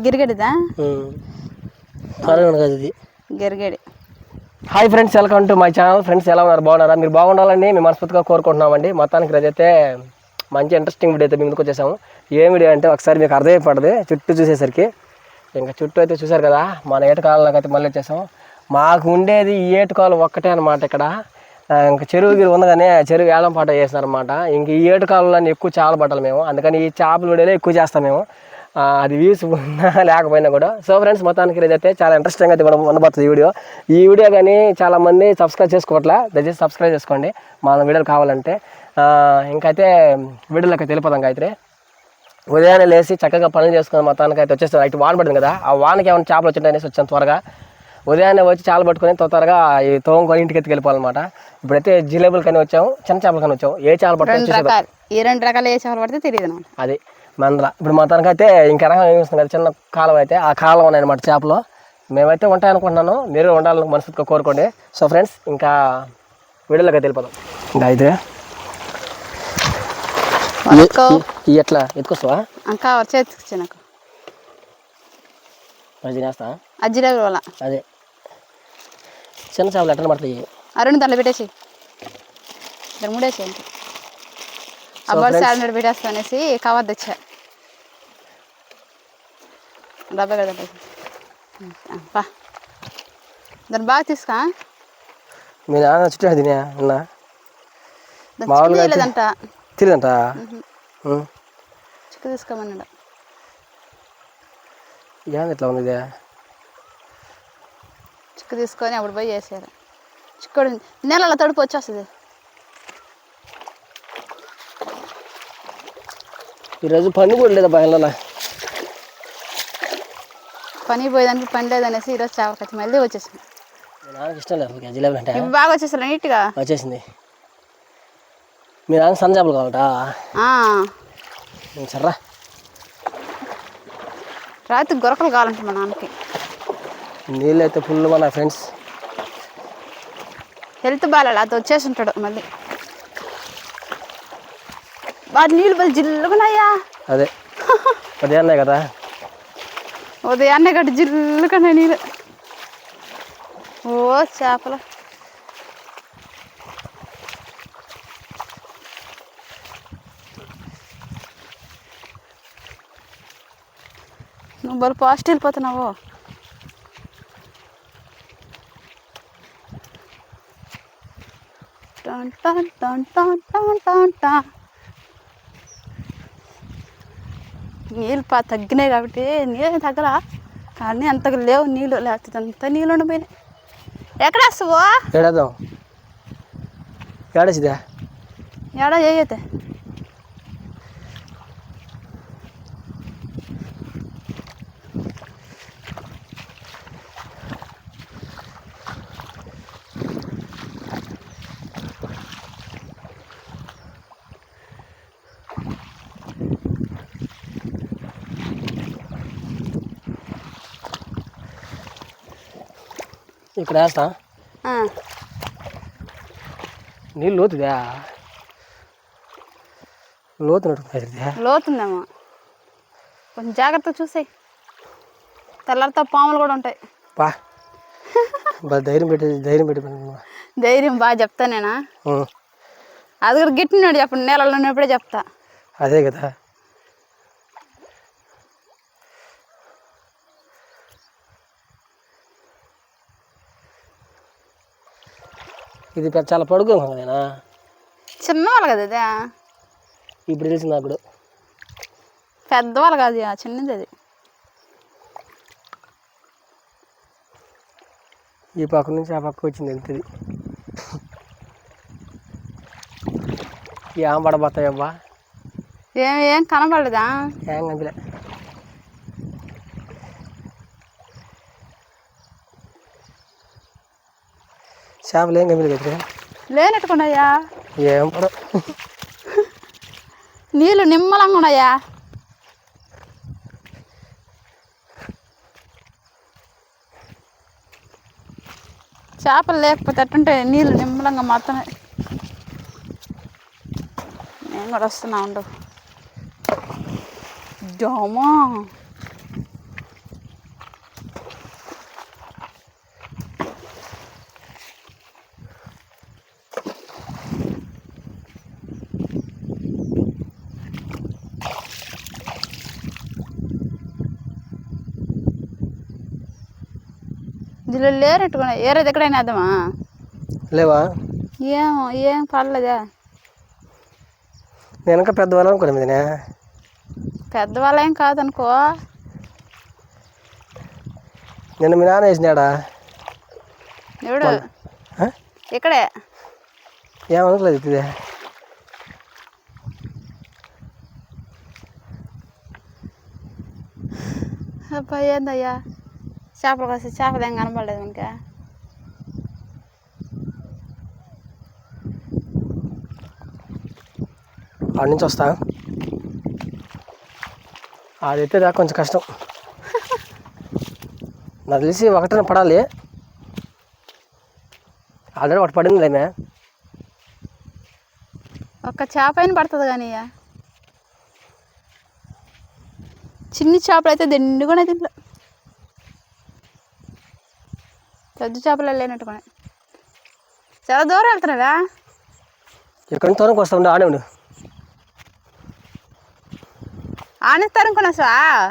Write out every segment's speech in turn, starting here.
గిరిగడిదా ఇది గిరిగడి. Hi friends, welcome to my channel. Friends ఎలా ఉన్నారు? బాగున్నారా? మీరు బాగుండాలని మేము మనస్ఫూర్తిగా కోరుకుంటున్నామండి. మొత్తానికి రోజైతే మంచి ఇంట్రెస్టింగ్ వీడియో అయితే మీ ముందుకు వచ్చేసాము. ఏం వీడియో అంటే ఒకసారి మీకు అర్థమైపడదు చుట్టూ చూసేసరికి. ఇంకా చుట్టూ అయితే చూసారు కదా, మన ఏటకాలంలోకి అయితే మళ్ళీ వచ్చేసాము. మాకు ఉండేది ఈ ఏటుకాలం ఒక్కటే అనమాట. ఇక్కడ ఇంకా చెరువు గిరి ఉండగానే చెరువు ఏలం పాట చేస్తారనమాట. ఇంక ఈ ఏటుకాలంలో ఎక్కువ చేపలు పట్టాలి మేము, అందుకని ఈ చేపల వీడియోలో ఎక్కువ చేస్తాం మేము. అది వ్యూస్ ఉన్నా లేకపోయినా కూడా. సో ఫ్రెండ్స్, మొత్తానికి అయితే చాలా ఇంట్రెస్టింగ్ అయితే కూడా ఉండబోతుంది ఈ వీడియో కానీ చాలామంది సబ్స్క్రైబ్ చేసుకోవట్లే. దయచేసి సబ్స్క్రైబ్ చేసుకోండి మన వీడియోలు కావాలంటే. ఇంకైతే వీడియోలోకి వెళ్ళిపోదాం. అయితే ఉదయాన్నే లేచి చక్కగా పనులు చేసుకుని మొత్తానికి అయితే వచ్చేస్తాను. అయితే వాన పడింది కదా, ఆ వానకి ఏమైనా చేపలు వచ్చిందనేసి వచ్చాను త్వరగా. ఉదయాన్నే వచ్చి చేపలు పట్టుకొని త్వరగా ఈ తోముకొని ఇంటికి వెళ్ళిపోవాలన్నమాట. ఇప్పుడైతే జిలేబుల్ కానీ వచ్చాము, చిన్న చేపలు కానీ వచ్చాము. ఏ చేపలు పట్టుకొని ఈ రెండు రకాలు ఏ చేపలు పడితే తెలియదు అది మందల. ఇప్పుడు మొత్తానికి అయితే ఇంకెనక ఏమిస్తుంది కదా, చిన్న కాలం అయితే ఆ కాలం ఉన్నాయన్నమాట చేపలు. మేమైతే ఉంటాయనుకుంటున్నాను, మీరు ఉండాలని మనసుగా కోరుకోండి. సో ఫ్రెండ్స్, ఇంకా వీడియోలోకి అయితే వెళ్ళిపోదాం. ఇంకా అయితే ఎట్లా ఎత్తుకొస్తావా? చేతికిచ్చా నాకు తినేస్తా అజ్జిలేబుల వల్ల. అదే చిన్న చేపలు ఎట్లా పడతాయి? అరుణ్ దాంట్లో పెట్టేసి మూడేసి అబ్బాయి సార్ పెట్టేస్తా అనేసి కవర్ తెచ్చా. డబ్బా కదా దాన్ని బాగా తీసుకా. మీ నాన్న చుట్టూ తినే ఉన్నా మామూలుగా లేదంట, తెలియదంట. చిక్కు తీసుకోమన్నాడు. ఏంది ఇట్లా ఉంది? చిక్కు తీసుకొని అప్పుడు పోయి చేసారు. చిక్కుడు నెలలో తడుపు వచ్చేస్తుంది. ఈరోజు పని కూడా లేదా బయలు? పని పోయేదానికి పని లేదనేసి ఈరోజు చేపకచ్చి మళ్ళీ వచ్చేసింది. నాన్నకి ఇష్టం లేదు జిలేబులు అంటే. బాగా వచ్చేసారు నీట్గా వచ్చేసింది. మీ నాన్న సన్న చేపలు కావాలట సర్రా. రాత్రి గొరకలు కావాలంట మా నాన్నకి. నీళ్ళు అయితే ఫుల్ మన ఫ్రెండ్స్. హెల్త్ బాగాలేదు, అది వచ్చేసి ఉంటాడు మళ్ళీ. వాటి నీళ్ళు బలి జిల్లుకున్నాయా. అదే ఉదయాన్నే కదా, ఉదయాన్నే గట్టి జిల్లుకున్నాయి నీళ్ళు. ఓ చేపలు. నువ్వు బలు పాజిటివ్ వెళ్ళిపోతున్నావు. నీళ్ళు తగ్గినాయి కాబట్టి నీళ్ళు తగ్గరా, కానీ అంతగా లేవు నీళ్ళు. లేకపోతే అంత నీళ్ళు ఉండిపోయినాయి. ఎక్కడ వస్తావు? ఏడాదాం ఏడేసిదా ఏడా చేయతే. ఇక్కడ వేస్తా. నీళ్ళు లోతుదా? లోతుందేమో, కొంచెం జాగ్రత్తగా చూసాయి. తెల్లరితో పాములు కూడా ఉంటాయి. ధైర్యం పెట్టి ధైర్యం బాగా చెప్తా నేనా? అది కూడా గిట్టినాడు చెప్పండి, నేలలో ఉన్నప్పుడే చెప్తా. అదే కదా. ఇది చాలా పొడుగు నేనా, చిన్నవాళ్ళు కదా అదే. ఇప్పుడు తెలిసింది నాకు. పెద్దవాళ్ళు కాదు, చిన్నది అది. ఈ పక్క నుంచి ఆ పక్క వచ్చింది వెళ్తుంది. ఏం పడబోతాయబ్బా? ఏం కనపడదా? ఏం కనిపిలే. చేపలు ఏం కనిపించలేదు కదా? లేనట్టుకున్నాయా? ఏం పడ నీళ్ళు నిమ్మలంగా ఉన్నాయా? చేపలు లేకపోతే అట్టుంటే నీళ్ళు నిమ్మలంగా మాత్రమే. నేను కూడా వస్తున్నా ఉండు. జామా ఇందులో లేనట్టుకున్నా ఏరేది ఎక్కడైనా వేద్దామా? లేవా? ఏం పర్లేదా? నేను ఇంకా పెద్దవాళ్ళు అనుకున్నా మీదనే. పెద్దవాళ్ళు ఏం కాదనుకో. నిన్న మీ నాన్న వేసినాడా? ఎవడు? ఇక్కడే. ఏమనుకోలేదు ఇదే. అబ్బా ఏందయ్యా చేపలు కాసి చేపలు ఏం కనపడలేదు మనకి. ఆడ నుంచి వస్తా. అదైతే దాకా కొంచెం కష్టం. నాకు తెలిసి ఒకటనే పడాలి. ఆల్రెడీ ఒకటి పడింది లేమే. ఒక్క చేప అయినా పడుతుంది కానీ చిన్ని చేపలు అయితే దిండుగానే తింటా. పెద్ద చేపలు లేనట్టుకున్నాయి. చాలా దూరం వెళ్తున్నావా? ఎక్కడి నుంచి తోరకు వస్తా ఉండే ఆడే ఉండు. ఆనేస్తారు అనుకున్నా సార్.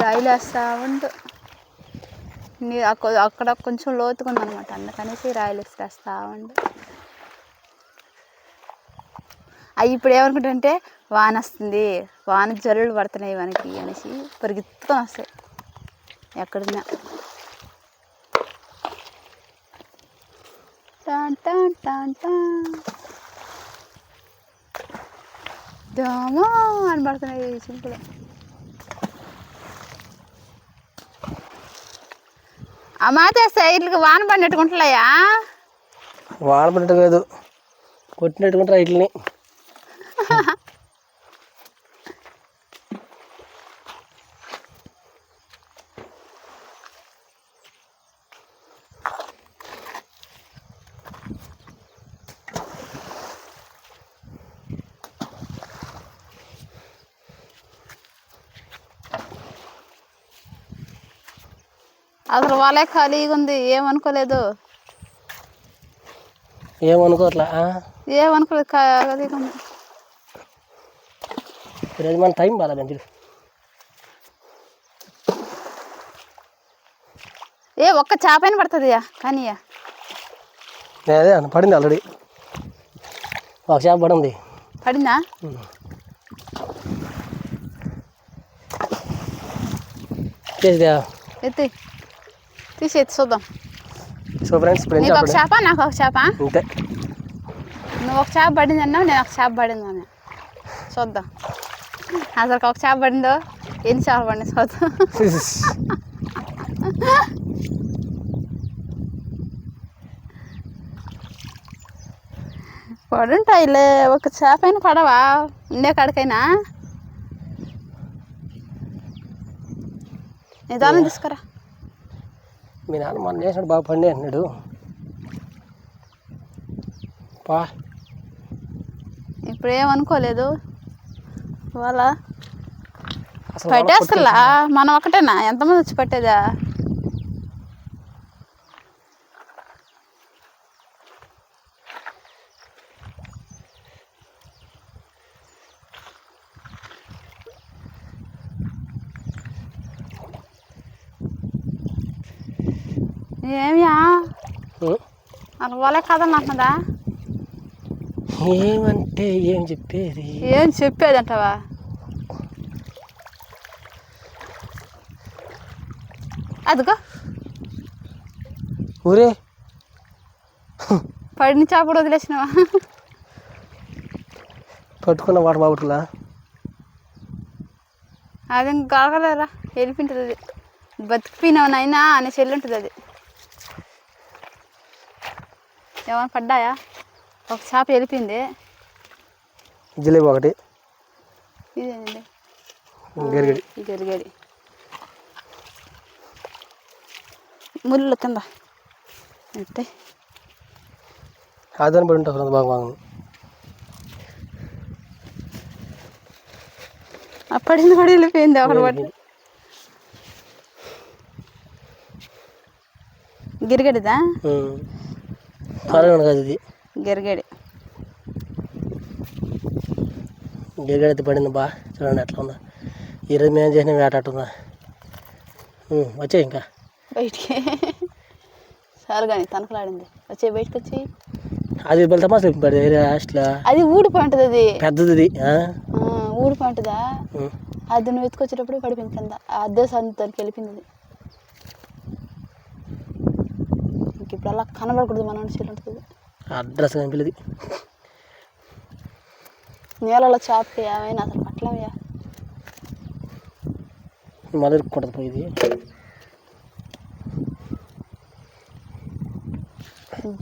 రాయిలు వేస్తా ఉండు. అక్కడ కొంచెం లోతుకుంది అనమాట, అందుకనేసి రాయిలు వేస్తా ఉండు. అవి ఇప్పుడు ఏమనుకుంటుంటే వాన వస్తుంది, వాన జల్లులు పడుతున్నాయి మనకి అనేసి పరిగెత్తుకొని వస్తాయి ఎక్కడున్నా. దోమో అని పడుతున్నాయి చింపులు. ఆ మాతేస్తే ఇట్లకి వాన పడినట్టుకుంటున్నాయా? వాన పడినట్టు కాదు, కొట్టినట్టుకుంటారా ఇట్లని. అసలు వాళ్ళే ఖాళీగా ఉంది, ఏమనుకోలేదు. ఏమనుకోవట్లా? ఏమనుకోలేదు, ఖాళీగా ఉంది. ఈరోజు మన టైం బాగా మంచి. ఒక్క చేపైన పడుతుంది కానీ. అదే పడింది ఆల్రెడీ, ఒక చేప పడింది. పడిందా? చేసిదా? ఎత్తి తీసేది చూద్దాం. సో ఫ్రెండ్స్, నీకు ఒక చేప నాకు ఒక చేప. అంతే. నువ్వు ఒక చేప పడింది అన్నావు, నేను ఒక చేప పడింది అన్నా. చూద్దాం అసలు ఒక చేప పడిందో ఎన్ని చేపలు పడింది చూద్దాం. పడుంటాయిలే, ఒక చేప అయినా పడవా ఉండే కాడికైనా? నిదానం తీసుకురా. మీ నాన్న మొన్న వేసినాడు, బాగా పండి అన్నాడు. పా ఇప్పుడు ఏమనుకోలేదు వాళ్ళ పట్టేస్తలా. మనం ఒకటేనా, ఎంతమంది వచ్చి పట్టేదా? ఏమియా అలా వాళ్ళే కథలు అంటున్నదా? ఏమంటే ఏం చెప్పేది? ఏం చెప్పేది అంటావా? అదిగో ఊరే పడిన చేపలు వదిలేసినావా? పట్టుకున్న వాటర్ బాగుంటుందా? అది ఇంకా కాగలేరా, వెళ్ళిపోయింటుంది అది. బతికిపోయినావు నైనా అనే చెల్లి ఉంటుంది అది. ఏమైనా పడ్డాయా? ఒక చేప వెళ్ళిపోయింది. జిలేబీ ఒకటి. ఇదేనండి గరిగడి. గరిగడి ముళ్ళు కింద అంటే ఆదాని పడి ఉంటుంది బాగా బాగుంది. పడింది కూడా వెళ్ళిపోయింది ఒకటి పట్టి. గిరిగడిదా? కాదు ఇది గిరిగడి. గేగడైతే పడింది బా, చూడండి ఎట్లా ఉందా. ఈరోజు మేము చేసిన వేట అట్టుందా. వచ్చాయి ఇంకా బయటికి సార్ కానీ తనకలాడింది. వచ్చే బయటకు వచ్చి అది బలి తమాస లాస్ట్లో అది ఊడిపోయి ఉంటుంది. అది పెద్దది ఊడిపోయి ఉంటుందా. అది నువ్వు ఎత్తుకొచ్చేటప్పుడు పడిపోయింది కింద. అదే సంతానికి వెళ్ళిపోయింది. ఇంక ఇప్పుడు అలా కనబడకూడదు మన చీలు ఉంటుంది. అడ్రస్ కనిపించదు. నీళ్ళలో చేపకి ఏమైనా అసలు పట్టలేమయ్యా. మళ్ళీ పోయింది.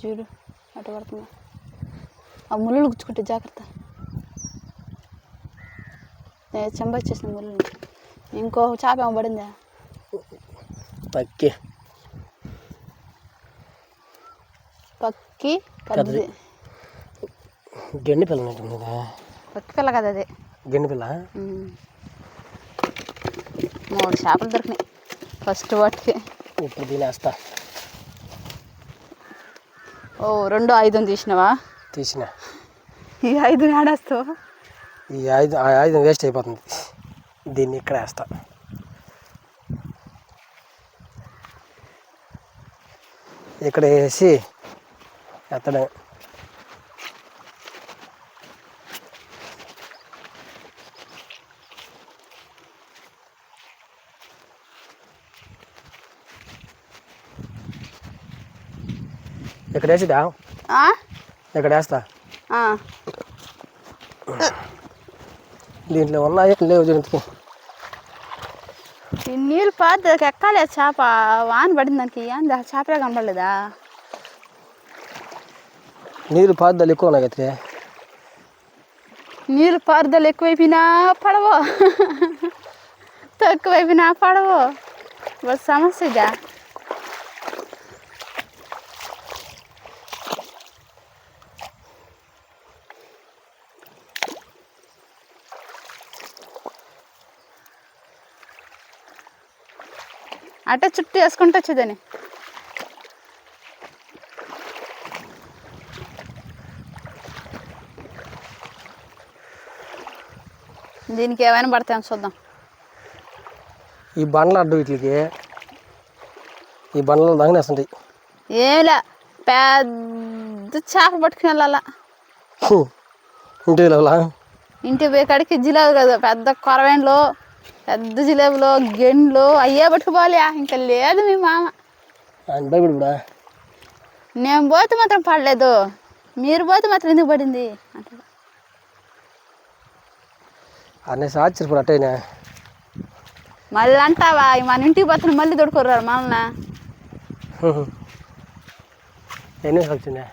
చూడు అటు పడుతుందా. ఆ ముళ్ళు గుచ్చుకుంటే జాగ్రత్త. నేను చెంబొచ్చేసిన ముళ్ళు. ఇంకో చేప ఏమో పడిందా. పక్కి పక్కి పెద్దది గెండి పిల్ల ఉంటుంది కదా. పక్కి పిల్ల కదా అది. గెండి పిల్ల 3 చేపలు దొరికినాయి ఫస్ట్ వాటికి. ఇప్పుడు తినేస్తా. ఓ 2 5 తీసినావా? తీసిన. ఈ 5 ఆడేస్తావు. ఈ 5 వేస్ట్ అయిపోతుంది. దీన్ని ఇక్కడ వేస్తా. ఇక్కడ వేసి ఎత్తడం. ఇక్కడ వేసిదా? ఇక్కడ వేస్తా. దీంట్లో ఉన్నాయి లేవు జంతుకి. ఈ నీళ్ళు పాత ఎక్కాలి. చేప వాన పడింది దానికి. ఏంది చేపలే కనపడలేదా? నీరు పారుదల ఎక్కువ ఉన్నాయి కదా. నీళ్ళు పారుదల ఎక్కువైపోయినా పడవు, తక్కువైపోయినా పడవు. సమస్యగా అట్ట చుట్టూ వేసుకుంటూ వచ్చేదని. దీనికి ఏమైనా పడతాయని చూద్దాం. ఈ బండ్లు అడ్డు వీటికి, ఈ బండ్లు దాగినేస్తుంటాయి. ఏమిలే పెద్ద చేప పట్టుకుని వెళ్ళాలా. ఇంటికి పోయి కాడికి జిలేబు కదా, పెద్ద కొరవేండ్లు, పెద్ద జిలేబులు, గెండ్లు అయ్యే పట్టుకుపోవాలి. ఇంకా లేదు మీ మామ. భయపడిపోడా? నేను పోతే మాత్రం పడలేదు, మీరు పోతే మాత్రం ఎందుకు పడింది అంటే అనేసి ఆశ్చర్యపడు. అట్టయినా మళ్ళీ అంటావా? మన ఇంటికి పోతే మళ్ళీ దొడుకోర్రారు మనల్ని. ఎన్ని వచ్చిందా?